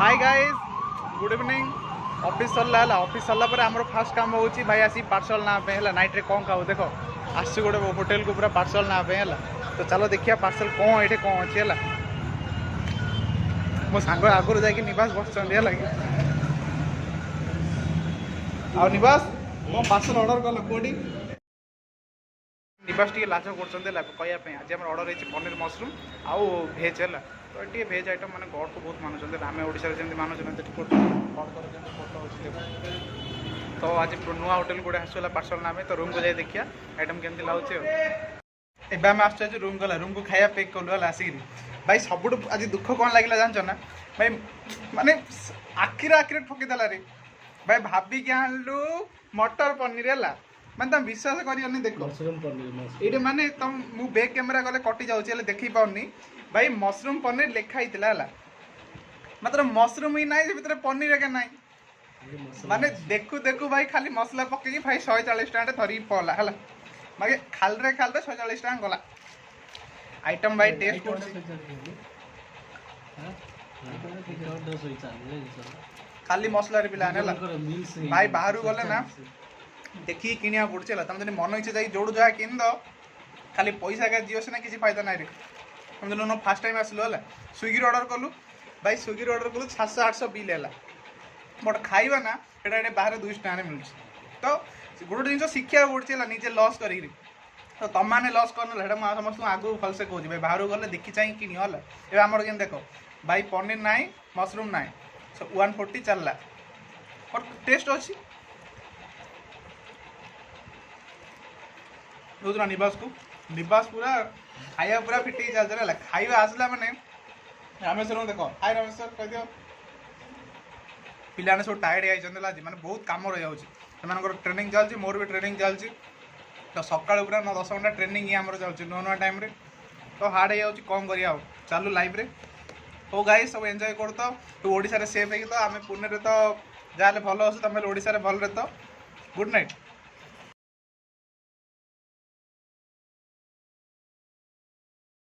हाय guys good evening. Office Sarla office Sarla पर आमर fast काम हो भाई आसी पार्सल ना है नाइट रे कौन खाऊ देख आस गोटे होटेल को पूरा पार्सल ना है। तो चलो देखिए पार्सल कौन ये कौन अच्छी है। मो सांग आगुरी जाकि निवास बस निवास कौन पार्सल ऑर्डर कल कोडी निवास टी लाज कर कहवाई आज आम ऑर्डर है पनीर मशरूम आउ भेज है। तो ये भेज आइटम मैंने गॉड को बहुत मानुंट आम ओडिशा जमी मानुचे फोटो तो आज नुआ होटेल गोटे आसला पार्सल ना तो रूम को जाए देखिए आइटम केमती लगुचे। एवं आम आस रूम गला रूम को खाया पैक कलु आसिक भाई सब आज दुख कौन लगे जानच ना भाई माने आखिर ठकीदेला रे भाई भाविकी आणलु मटर पनीर है माने तुम विश्वास कर देख ये माने तुम मु बैक कैमेरा गले कटि जाऊँ देखी पाऊनी भाई मशरूम पनीर लिखाई है मात्र मशरूम ही ना भीतर पनीर के ना माने देखू देखू भाई खाली मसला पकई भाई 140 टाँग धरी पला है मागे खालरे 140 टाँग गला आइटम भाई टेस्ट खाली मसला पिला भाई बाहर गले ना देखिए किनिया पड़े तुम जब मन इच्छा जाए जोड़ जहाँ किन दो खाली पैसा का जियो से किसी फायदा ना रे तुम जो फास्ट टाइम आसलु है स्विगी ऑर्डर कलु भाई स्विगी ऑर्डर कलु 700-800 बिल है बट खाइबा ना ये बाहर 200 टाँग मिलूँ तो गोटे जिन शिक्षा पड़े निजे लस कर तो तुम मैंने लस कर समस्त आगू भलसे कहे भाई बाहर गले देखी चाहिए किन है आम देख भाई पनीर ना मशरूम ना 140 चलला और टेस्ट अच्छी बुझना निवास पूरा खाया पूरा फिटे चलते है खाଇବା आसला मैंने रामेश्वर देख हाय रामेश्वर कह दियो पिलाने सब टायर्ड होती आज मैंने बहुत कम रही जाऊँगी ट्रेनिंग चलती मोर भी ट्रेनिंग चलती तो सका पूरा 9-10 घंटा ट्रेनिंग ही आमर चलती नुआ टाइम तो हार्ड हो कौन कर चालू लाइफ रे हो गाई सब एंजॉय कर तो तू ओडिशा रे सेफ है तो आम पुणे तो जहाँ भल अच्छे तुम ओडिशा भल तो गुड नाइट।